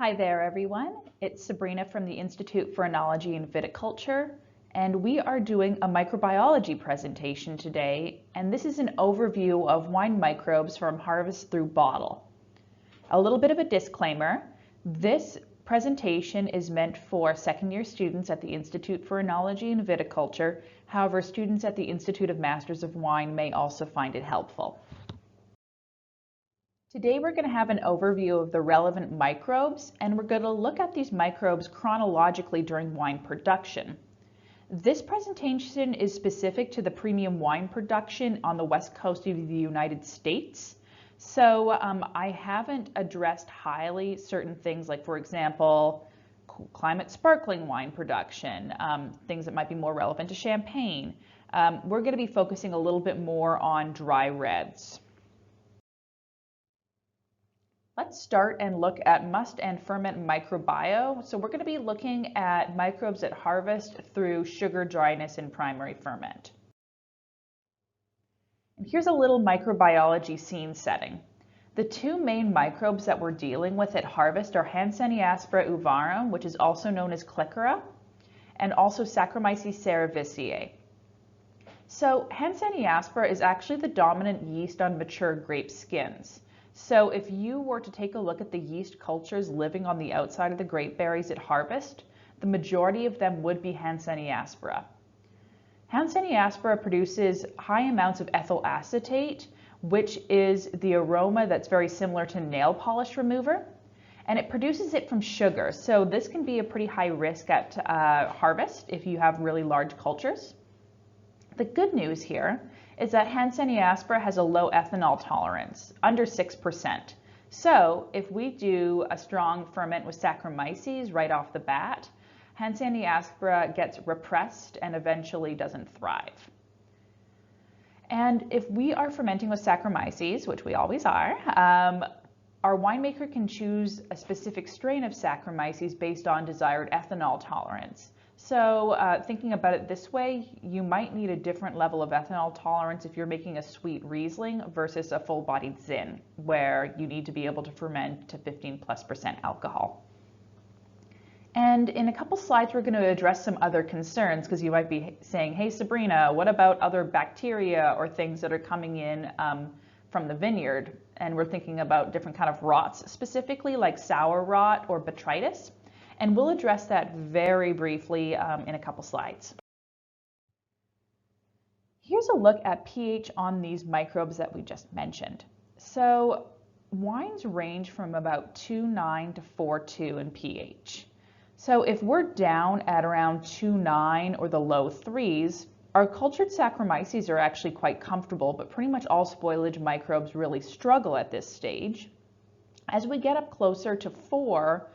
Hi there, everyone. It's Sabrina from the Institute for Enology and Viticulture, and we are doing a microbiology presentation today, and this is an overview of wine microbes from harvest through bottle. A little bit of a disclaimer. This presentation is meant for second-year students at the Institute for Enology and Viticulture. However, students at the Institute of Masters of Wine may also find it helpful. Today we're going to have an overview of the relevant microbes, and we're going to look at these microbes chronologically during wine production. This presentation is specific to the premium wine production on the west coast of the United States. So I haven't addressed highly certain things like, for example, climate sparkling wine production, things that might be more relevant to champagne. We're going to be focusing a little bit more on dry reds. Let's start and look at must and ferment microbiome. So we're going to be looking at microbes at harvest through sugar dryness and primary ferment. And here's a little microbiology scene setting. The two main microbes that we're dealing with at harvest are Hanseníaspera uvarum, which is also known as Clicera, and also Saccharomyces cerevisiae. So Hanseníaspera is actually the dominant yeast on mature grape skins. So if you were to take a look at the yeast cultures living on the outside of the grape berries at harvest, the majority of them would be Hanseníaspera. Hanseníaspera produces high amounts of ethyl acetate, which is the aroma that's very similar to nail polish remover, and it produces it from sugar. So this can be a pretty high risk at harvest if you have really large cultures. The good news here is that Hanseníaspera has a low ethanol tolerance, under 6%. So if we do a strong ferment with Saccharomyces right off the bat, Hanseníaspera gets repressed and eventually doesn't thrive. And if we are fermenting with Saccharomyces, which we always are, our winemaker can choose a specific strain of Saccharomyces based on desired ethanol tolerance. So thinking about it this way, you might need a different level of ethanol tolerance if you're making a sweet Riesling versus a full-bodied Zin, where you need to be able to ferment to 15+% alcohol. And in a couple slides, we're going to address some other concerns, because you might be saying, hey, Sabrina, what about other bacteria or things that are coming in from the vineyard? And we're thinking about different kind of rots, specifically like sour rot or botrytis. And we'll address that very briefly in a couple slides. Here's a look at pH on these microbes that we just mentioned. So wines range from about 2.9 to 4.2 in pH. So if we're down at around 2.9 or the low 3s, our cultured Saccharomyces are actually quite comfortable, but pretty much all spoilage microbes really struggle at this stage. As we get up closer to 4,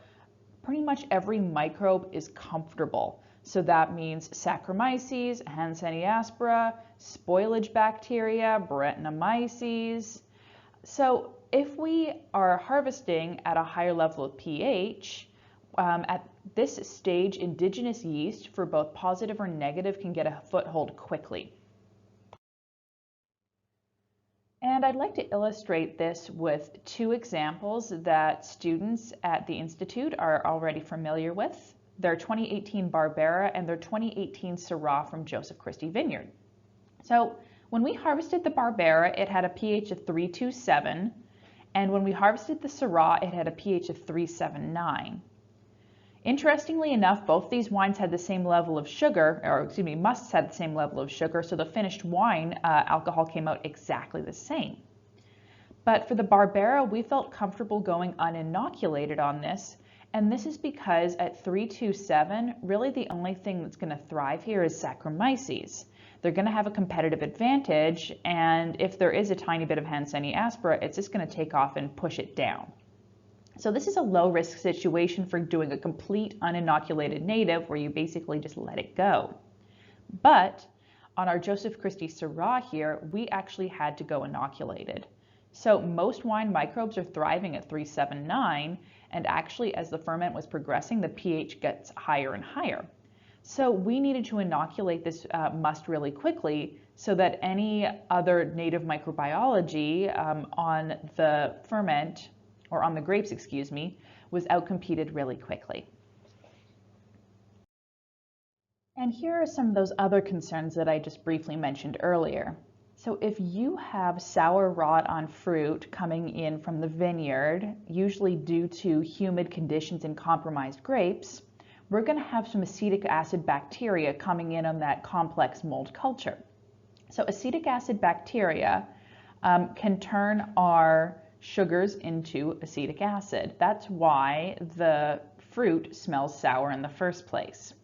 pretty much every microbe is comfortable. So that means Saccharomyces, Hanseníaspera, spoilage bacteria, Brettanomyces. So if we are harvesting at a higher level of pH, at this stage, indigenous yeast for both positive or negative can get a foothold quickly. And I'd like to illustrate this with two examples that students at the Institute are already familiar with. Their 2018 Barbera and their 2018 Syrah from Joseph Christie Vineyard. So when we harvested the Barbera, it had a pH of 3.27, and when we harvested the Syrah, it had a pH of 3.79. Interestingly enough, both these wines had the same level of sugar, or excuse me, musts had the same level of sugar, so the finished wine alcohol came out exactly the same. But for the Barbera, we felt comfortable going uninoculated on this, and this is because at 3.27, really the only thing that's going to thrive here is Saccharomyces. They're going to have a competitive advantage, and if there is a tiny bit of Hanseníaspera, it's just going to take off and push it down. So this is a low-risk situation for doing a complete uninoculated native where you basically just let it go. But on our Joseph Christie Syrah here, we actually had to go inoculated. So most wine microbes are thriving at 3.79, and actually as the ferment was progressing, the pH gets higher and higher. So we needed to inoculate this must really quickly so that any other native microbiology on the ferment or on the grapes, excuse me, was outcompeted really quickly. And here are some of those other concerns that I just briefly mentioned earlier. So if you have sour rot on fruit coming in from the vineyard, usually due to humid conditions and compromised grapes, we're going to have some acetic acid bacteria coming in on that complex mold culture. So acetic acid bacteria can turn our sugars into acetic acid. That's why the fruit smells sour in the first place.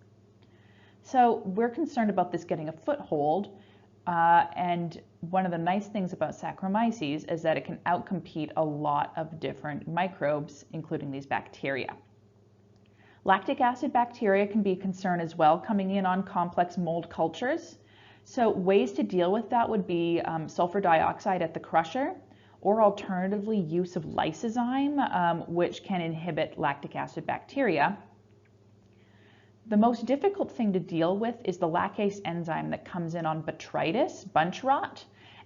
So we're concerned about this getting a foothold, and one of the nice things about Saccharomyces is that it can outcompete a lot of different microbes, including these bacteria. Lactic acid bacteria can be a concern as well, coming in on complex mold cultures. So ways to deal with that would be sulfur dioxide at the crusher, or alternatively use of lysozyme, which can inhibit lactic acid bacteria. The most difficult thing to deal with is the lacase enzyme that comes in on botrytis, bunch rot,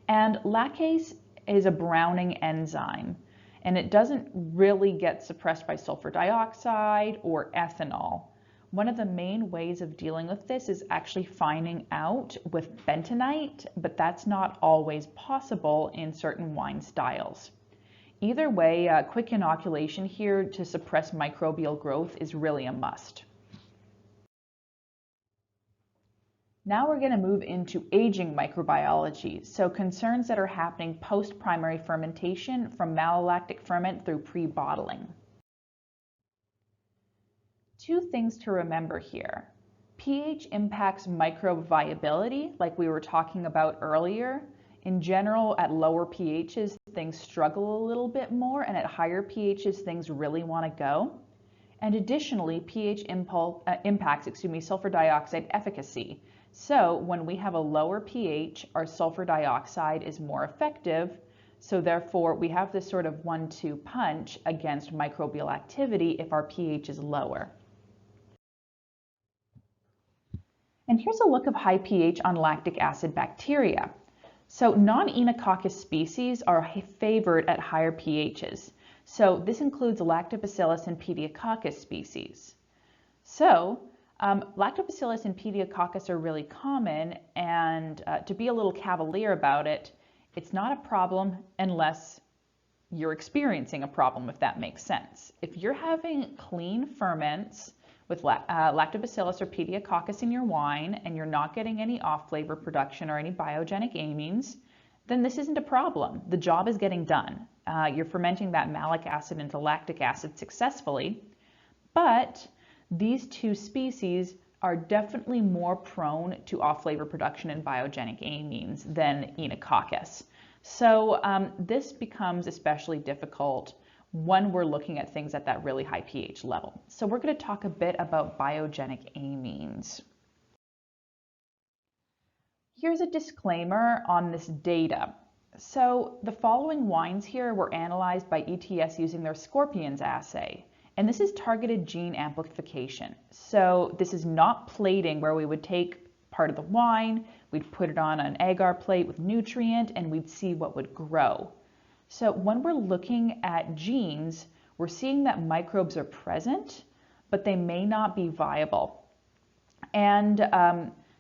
and lacase is a browning enzyme, and it doesn't really get suppressed by sulfur dioxide or ethanol. One of the main ways of dealing with this is actually finding out with bentonite, but that's not always possible in certain wine styles. Either way, quick inoculation here to suppress microbial growth is really a must. Now we're going to move into aging microbiology, so concerns that are happening post-primary fermentation from malolactic ferment through pre-bottling. Two things to remember here. pH impacts microbe viability, like we were talking about earlier. In general, at lower pHs, things struggle a little bit more, and at higher pHs, things really want to go. And additionally, pH impacts sulfur dioxide efficacy. So when we have a lower pH, our sulfur dioxide is more effective. So therefore, we have this sort of 1-2 punch against microbial activity if our pH is lower. And here's a look of high pH on lactic acid bacteria. So non-Enococcus species are favored at higher pHs. So this includes Lactobacillus and Pediococcus species. So Lactobacillus and Pediococcus are really common, and to be a little cavalier about it, it's not a problem unless you're experiencing a problem, if that makes sense. If you're having clean ferments with Lactobacillus or Pediococcus in your wine and you're not getting any off-flavor production or any biogenic amines, then this isn't a problem. The job is getting done. You're fermenting that malic acid into lactic acid successfully, but these two species are definitely more prone to off-flavor production and biogenic amines than Enococcus. So this becomes especially difficult when we're looking at things at that really high pH level. So we're going to talk a bit about biogenic amines. Here's a disclaimer on this data. So the following wines here were analyzed by ETS using their Scorpions assay. And this is targeted gene amplification. So this is not plating where we would take part of the wine, we'd put it on an agar plate with nutrient, and we'd see what would grow. So when we're looking at genes, we're seeing that microbes are present, but they may not be viable. And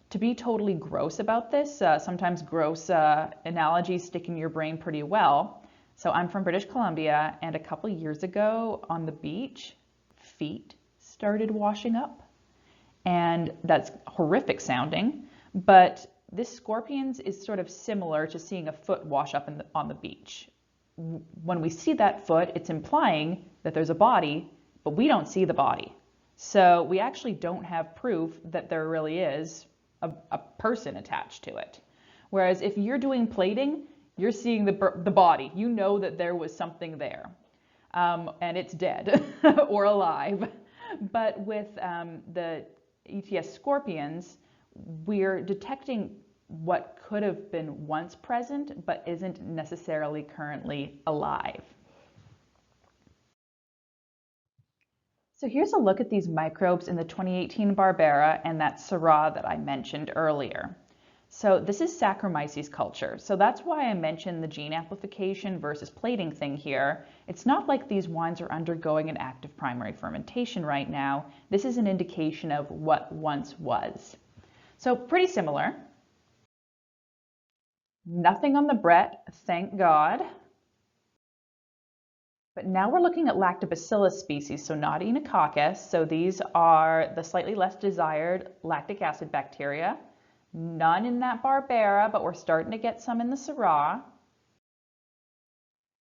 to be totally gross about this, sometimes gross analogies stick in your brain pretty well. So I'm from British Columbia, and a couple years ago on the beach, feet started washing up. And that's horrific sounding, but this Scorpions is sort of similar to seeing a foot wash up on the beach. When we see that foot, it's implying that there's a body, but we don't see the body. So we actually don't have proof that there really is a person attached to it. Whereas if you're doing plating, you're seeing the body. You know that there was something there, and it's dead or alive. But with the ETS Scorpions, we're detecting what could have been once present, but isn't necessarily currently alive. So here's a look at these microbes in the 2018 Barbera and that Syrah that I mentioned earlier. So this is Saccharomyces culture. So that's why I mentioned the gene amplification versus plating thing here. It's not like these wines are undergoing an active primary fermentation right now. This is an indication of what once was. So pretty similar. Nothing on the Brett, thank God. But now we're looking at lactobacillus species, so not Enococcus. So these are the slightly less desired lactic acid bacteria. None in that Barbera, but we're starting to get some in the Syrah.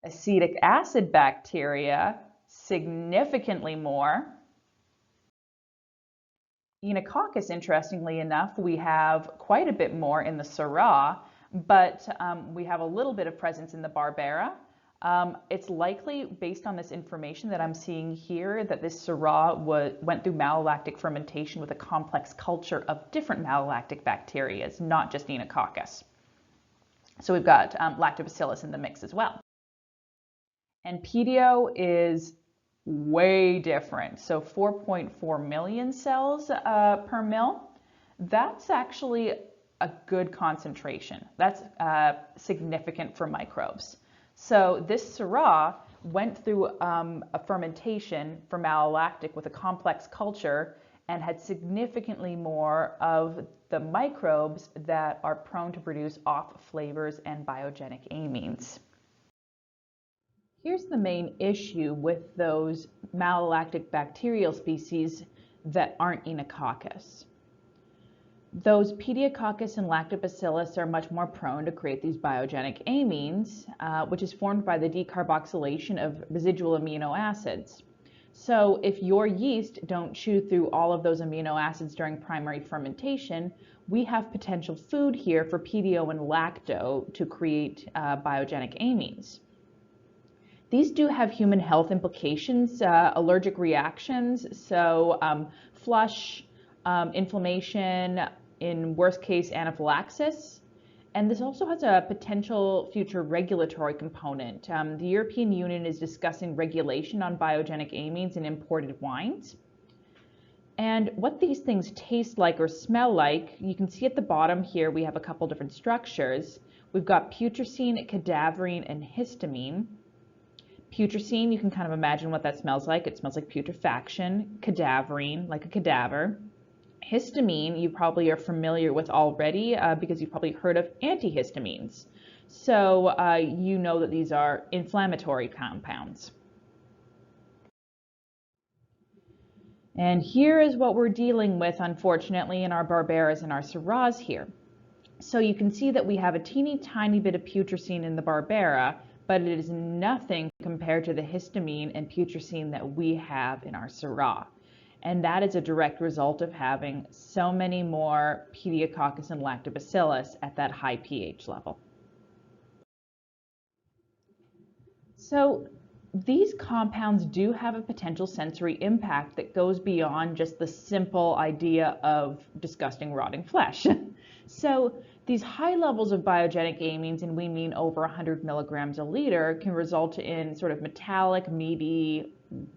Acetic acid bacteria, significantly more. Enococcus, interestingly enough, we have quite a bit more in the Syrah, but we have a little bit of presence in the Barbera. It's likely, based on this information that I'm seeing here, that this Syrah went through malolactic fermentation with a complex culture of different malolactic bacteria, not just Enococcus. So we've got lactobacillus in the mix as well. And pedio is way different. So 4.4 million cells per mil. That's actually a good concentration. That's significant for microbes. So this Syrah went through a fermentation for malolactic with a complex culture and had significantly more of the microbes that are prone to produce off flavors and biogenic amines. Here's the main issue with those malolactic bacterial species that aren't Enococcus. Those Pediococcus and Lactobacillus are much more prone to create these biogenic amines, which is formed by the decarboxylation of residual amino acids. So if your yeast don't chew through all of those amino acids during primary fermentation, we have potential food here for pedio and lacto to create biogenic amines. These do have human health implications, allergic reactions, so flush, inflammation, in worst case anaphylaxis. And this also has a potential future regulatory component. The European Union is discussing regulation on biogenic amines in imported wines. And what these things taste like or smell like, you can see at the bottom here we have a couple different structures. We've got putrescine, cadaverine, and histamine. Putrescine, you can kind of imagine what that smells like. It smells like putrefaction. Cadaverine, like a cadaver. Histamine, you probably are familiar with already because you've probably heard of antihistamines. So you know that these are inflammatory compounds. And here is what we're dealing with, unfortunately, in our Barberas and our Syrahs here. So you can see that we have a teeny tiny bit of putrescine in the Barbera, but it is nothing compared to the histamine and putrescine that we have in our Syrah. And that is a direct result of having so many more Pediococcus and Lactobacillus at that high pH level. So these compounds do have a potential sensory impact that goes beyond just the simple idea of disgusting rotting flesh. So these high levels of biogenic amines, and we mean over 100 milligrams a liter, can result in sort of metallic, meaty,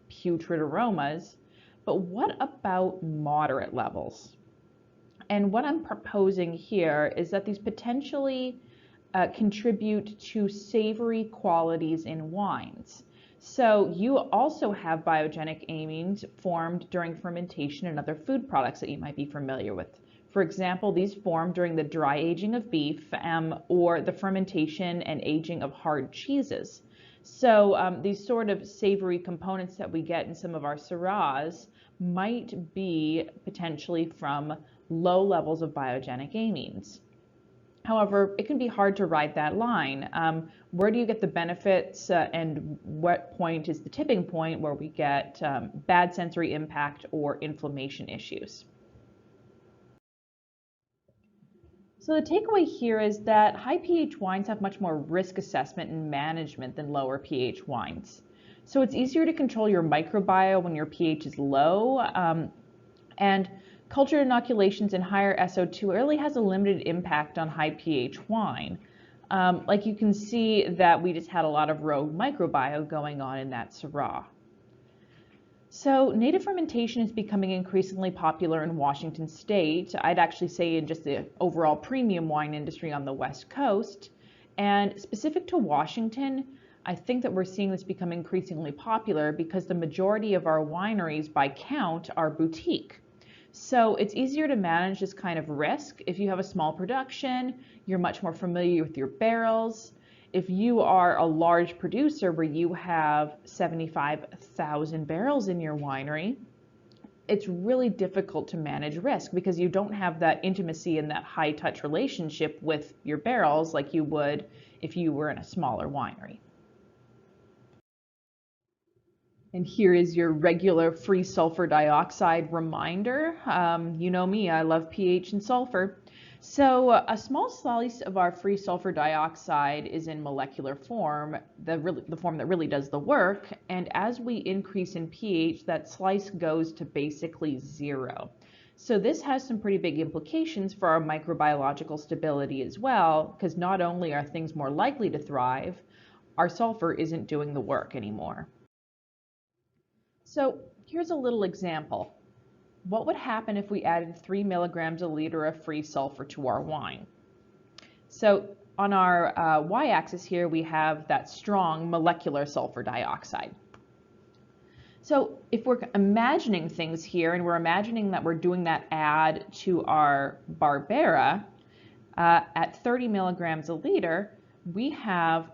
putrid aromas. But what about moderate levels? And what I'm proposing here is that these potentially contribute to savory qualities in wines. So you also have biogenic amines formed during fermentation in other food products that you might be familiar with. For example, these form during the dry aging of beef or the fermentation and aging of hard cheeses. So these sort of savory components that we get in some of our Syrahs might be potentially from low levels of biogenic amines. However, it can be hard to ride that line. Where do you get the benefits and what point is the tipping point where we get bad sensory impact or inflammation issues? So the takeaway here is that high pH wines have much more risk assessment and management than lower pH wines. So it's easier to control your microbiome when your pH is low, and culture inoculations in higher SO2 really has a limited impact on high pH wine. Like you can see that we just had a lot of rogue microbiome going on in that Syrah. So native fermentation is becoming increasingly popular in Washington state. I'd actually say in just the overall premium wine industry on the West Coast. And specific to Washington, I think that we're seeing this become increasingly popular because the majority of our wineries by count are boutique. So it's easier to manage this kind of risk. If you have a small production, you're much more familiar with your barrels. If you are a large producer where you have 75,000 barrels in your winery, it's really difficult to manage risk because you don't have that intimacy and that high touch relationship with your barrels like you would if you were in a smaller winery. And here is your regular free sulfur dioxide reminder. You know me, I love pH and sulfur. So a small slice of our free sulfur dioxide is in molecular form, the form that really does the work. And as we increase in pH, that slice goes to basically 0. So this has some pretty big implications for our microbiological stability as well, because not only are things more likely to thrive, our sulfur isn't doing the work anymore. So here's a little example. What would happen if we added 3 milligrams a liter of free sulfur to our wine? So on our y-axis here, we have that strong molecular sulfur dioxide. So if we're imagining things here, and we're imagining that we're doing that add to our Barbera, at 30 milligrams a liter, we have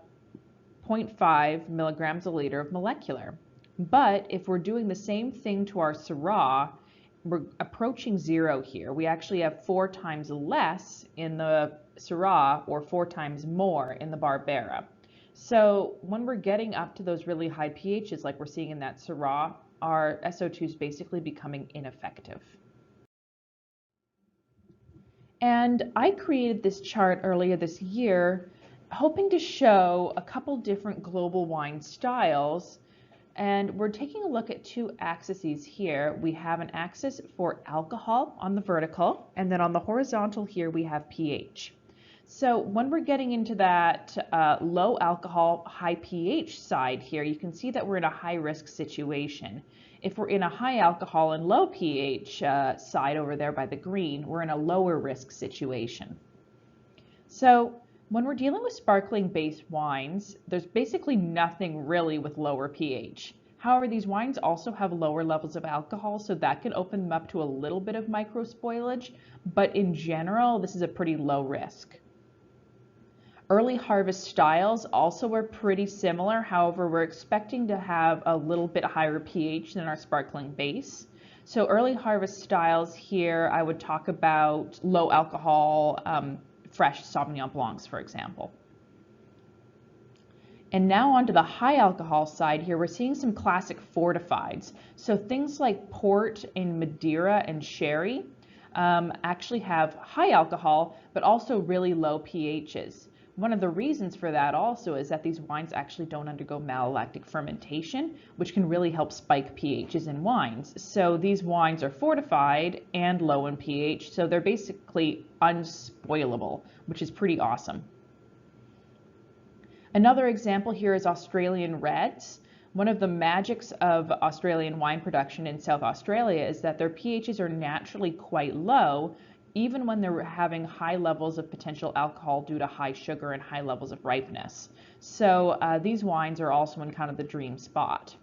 0.5 milligrams a liter of molecular. But if we're doing the same thing to our Syrah, we're approaching 0 here. We actually have 4 times less in the Syrah or 4 times more in the Barbera. So when we're getting up to those really high pHs like we're seeing in that Syrah, our SO2 is basically becoming ineffective. And I created this chart earlier this year hoping to show a couple different global wine styles. And we're taking a look at 2 axes here. We have an axis for alcohol on the vertical, and then on the horizontal here we have pH. So when we're getting into that low alcohol, high pH side here, you can see that we're in a high risk situation. If we're in a high alcohol and low pH side over there by the green, we're in a lower risk situation. So when we're dealing with sparkling-based wines, there's basically nothing really with lower pH. However, these wines also have lower levels of alcohol, so that can open them up to a little bit of micro spoilage, but in general, this is a pretty low risk. Early harvest styles also are pretty similar. However, we're expecting to have a little bit higher pH than our sparkling base. So early harvest styles here, I would talk about low alcohol, fresh Sauvignon Blancs, for example. And now onto the high alcohol side here, we're seeing some classic fortifieds. So things like port and Madeira and sherry actually have high alcohol, but also really low pHs. One of the reasons for that also is that these wines actually don't undergo malolactic fermentation, which can really help spike pHs in wines. So these wines are fortified and low in pH, so they're basically unspoilable, which is pretty awesome. Another example here is Australian reds. One of the magics of Australian wine production in South Australia is that their pHs are naturally quite low, even when they're having high levels of potential alcohol due to high sugar and high levels of ripeness. So these wines are also in kind of the dream spot.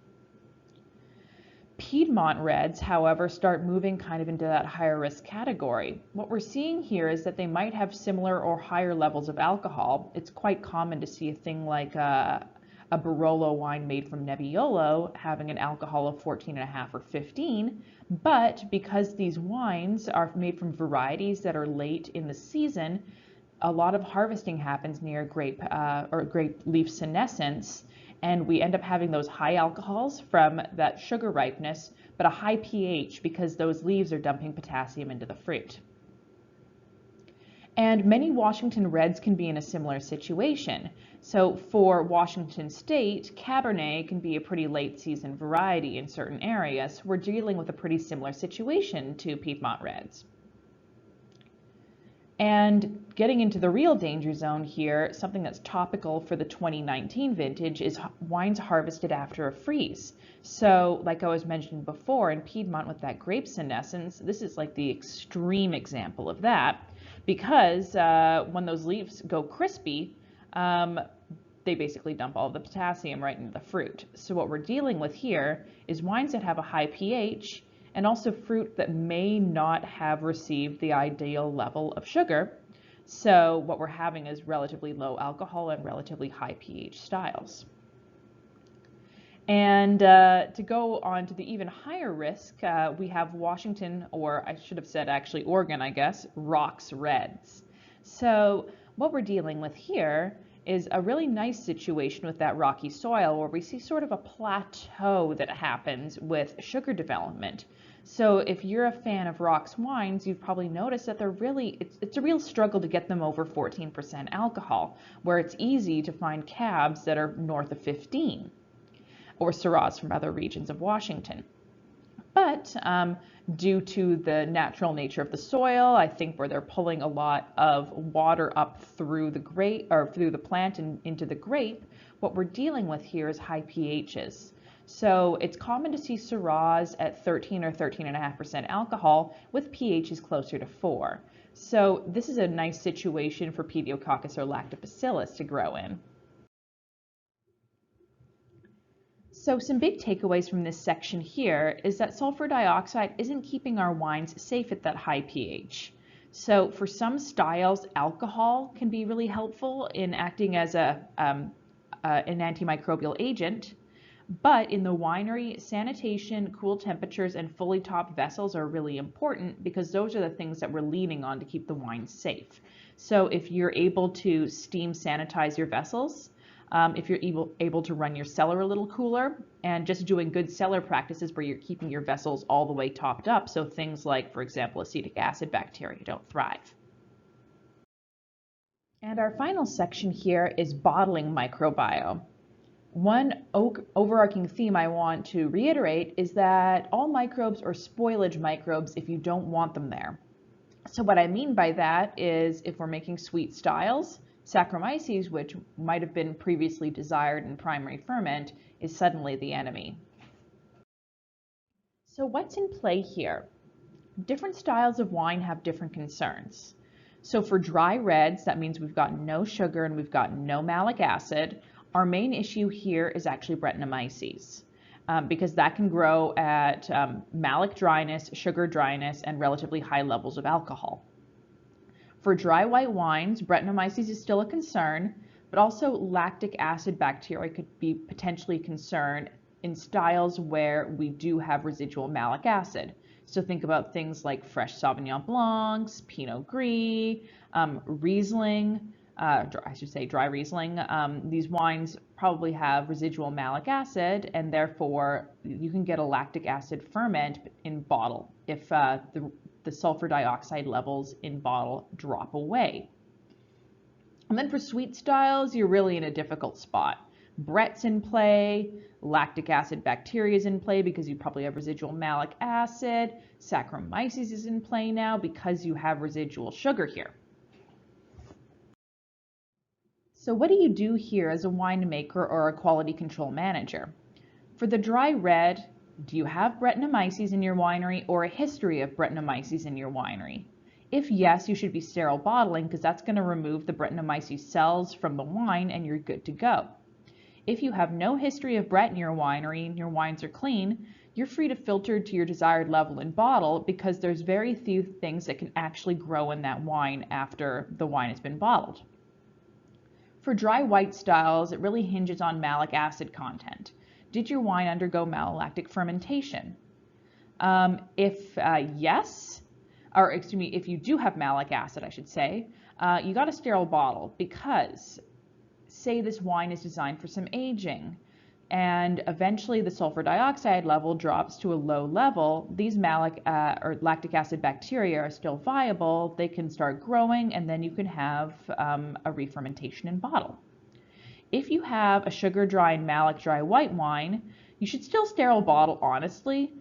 Piedmont reds, however, start moving kind of into that higher risk category. What we're seeing here is that they might have similar or higher levels of alcohol. It's quite common to see a thing like a Barolo wine made from Nebbiolo having an alcohol of 14.5 or 15, but because these wines are made from varieties that are late in the season, a lot of harvesting happens near grape leaf senescence, and we end up having those high alcohols from that sugar ripeness, but a high pH because those leaves are dumping potassium into the fruit. And many Washington reds can be in a similar situation. So for Washington State, Cabernet can be a pretty late season variety in certain areas. We're dealing with a pretty similar situation to Piedmont reds. And getting into the real danger zone here, something that's topical for the 2019 vintage is wines harvested after a freeze. So like I was mentioning before in Piedmont with that grape senescence, this is like the extreme example of that, because when those leaves go crispy, they basically dump all the potassium right into the fruit. So what we're dealing with here is wines that have a high pH and also fruit that may not have received the ideal level of sugar. So what we're having is relatively low alcohol and relatively high pH styles. And to go on to the even higher risk, we have Washington, or I should have said actually Oregon, I guess, rocks reds. So what we're dealing with here is a really nice situation with that rocky soil where we see sort of a plateau that happens with sugar development. So if you're a fan of rocks wines, you've probably noticed that it's a real struggle to get them over 14% alcohol, where it's easy to find cabs that are north of 15, or Syrahs from other regions of Washington. But due to the natural nature of the soil, I think where they're pulling a lot of water up through the grape or through the plant and into the grape, what we're dealing with here is high pHs. So it's common to see Syrahs at 13 or 13.5% alcohol with pHs closer to 4. So this is a nice situation for Pediococcus or lactobacillus to grow in. So some big takeaways from this section here is that sulfur dioxide isn't keeping our wines safe at that high pH. So for some styles, alcohol can be really helpful in acting as an antimicrobial agent. But in the winery, sanitation, cool temperatures, and fully topped vessels are really important because those are the things that we're leaning on to keep the wine safe. So if you're able to steam sanitize your vessels, if you're able to run your cellar a little cooler, and just doing good cellar practices where you're keeping your vessels all the way topped up, so things like, for example, acetic acid bacteria don't thrive. And our final section here is bottling microbiome. One overarching theme I want to reiterate is that all microbes are spoilage microbes if you don't want them there. So what I mean by that is if we're making sweet styles, Saccharomyces, which might have been previously desired in primary ferment, is suddenly the enemy. So what's in play here? Different styles of wine have different concerns. So for dry reds, that means we've got no sugar and we've got no malic acid. Our main issue here is actually Brettanomyces, because that can grow at malic dryness, sugar dryness, and relatively high levels of alcohol. For dry white wines, Brettanomyces is still a concern, but also lactic acid bacteria could be potentially a concern in styles where we do have residual malic acid. So think about things like fresh Sauvignon Blancs, Pinot Gris, Riesling, I should say dry Riesling. These wines probably have residual malic acid, and therefore you can get a lactic acid ferment in bottle if the sulfur dioxide levels in bottle drop away. And then for sweet styles, you're really in a difficult spot. Brett's in play, lactic acid bacteria is in play because you probably have residual malic acid, Saccharomyces is in play now because you have residual sugar here. So what do you do here as a winemaker or a quality control manager? For the dry red, do you have Brettanomyces in your winery or a history of Brettanomyces in your winery? If yes, you should be sterile bottling because that's going to remove the Brettanomyces cells from the wine and you're good to go. If you have no history of Brett in your winery and your wines are clean, you're free to filter to your desired level in bottle because there's very few things that can actually grow in that wine after the wine has been bottled. For dry white styles, it really hinges on malic acid content. Did your wine undergo malolactic fermentation? If yes, or excuse me, if you do have malic acid, I should say, you got a sterile bottle because say this wine is designed for some aging and eventually the sulfur dioxide level drops to a low level, these malic or lactic acid bacteria are still viable. They can start growing and then you can have a re-fermentation in bottle. If you have a sugar dry and malic dry white wine, you should still sterile bottle honestly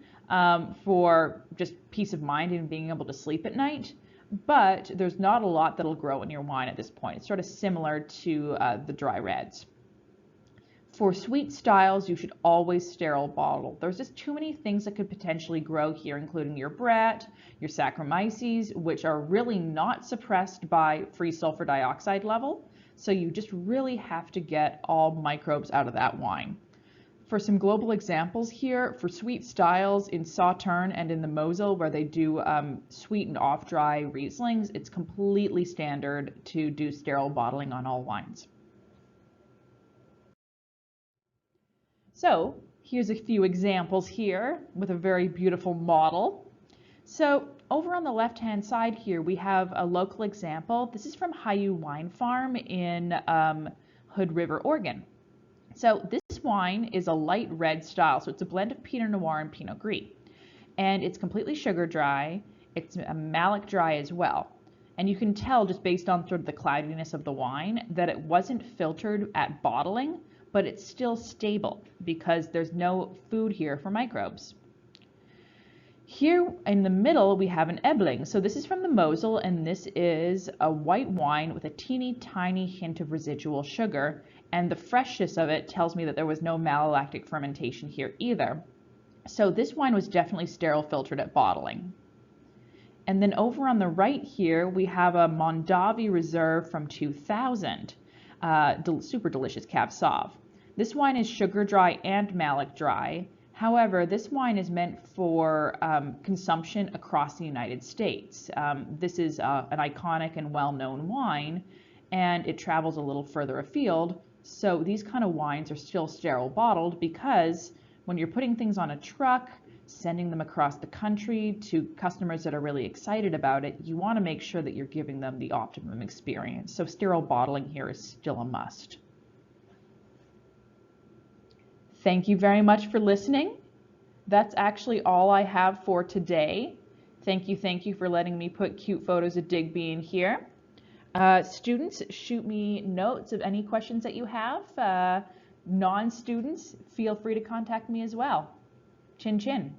for just peace of mind and being able to sleep at night. but there's not a lot that'll grow in your wine at this point. It's sort of similar to the dry reds. For sweet styles, you should always sterile bottle. There's just too many things that could potentially grow here, including your Brett, your Saccharomyces, which are really not suppressed by free sulfur dioxide level. So you just really have to get all microbes out of that wine. For some global examples here, for sweet styles in Sauterne and in the Mosel, where they do sweet and off-dry Rieslings, it's completely standard to do sterile bottling on all wines. So here's a few examples here with a very beautiful model. So over on the left-hand side here, we have a local example. This is from Hayu Wine Farm in Hood River, Oregon. So this wine is a light red style. So it's a blend of Pinot Noir and Pinot Gris. And it's completely sugar dry. It's a malic dry as well. And you can tell just based on sort of the cloudiness of the wine that it wasn't filtered at bottling, but it's still stable because there's no food here for microbes. Here in the middle, we have an Ebling. So this is from the Mosel, and this is a white wine with a teeny tiny hint of residual sugar. And the freshness of it tells me that there was no malolactic fermentation here either. So this wine was definitely sterile filtered at bottling. And then over on the right here, we have a Mondavi Reserve from 2000, super delicious Cab Sauv. This wine is sugar dry and malic dry. However, this wine is meant for consumption across the United States. This is an iconic and well-known wine, and it travels a little further afield. So these kind of wines are still sterile bottled because when you're putting things on a truck, sending them across the country to customers that are really excited about it, you want to make sure that you're giving them the optimum experience. So sterile bottling here is still a must. Thank you very much for listening. That's actually all I have for today. Thank you for letting me put cute photos of Digby in here. Students, shoot me notes of any questions that you have. Non-students, feel free to contact me as well. Chin chin.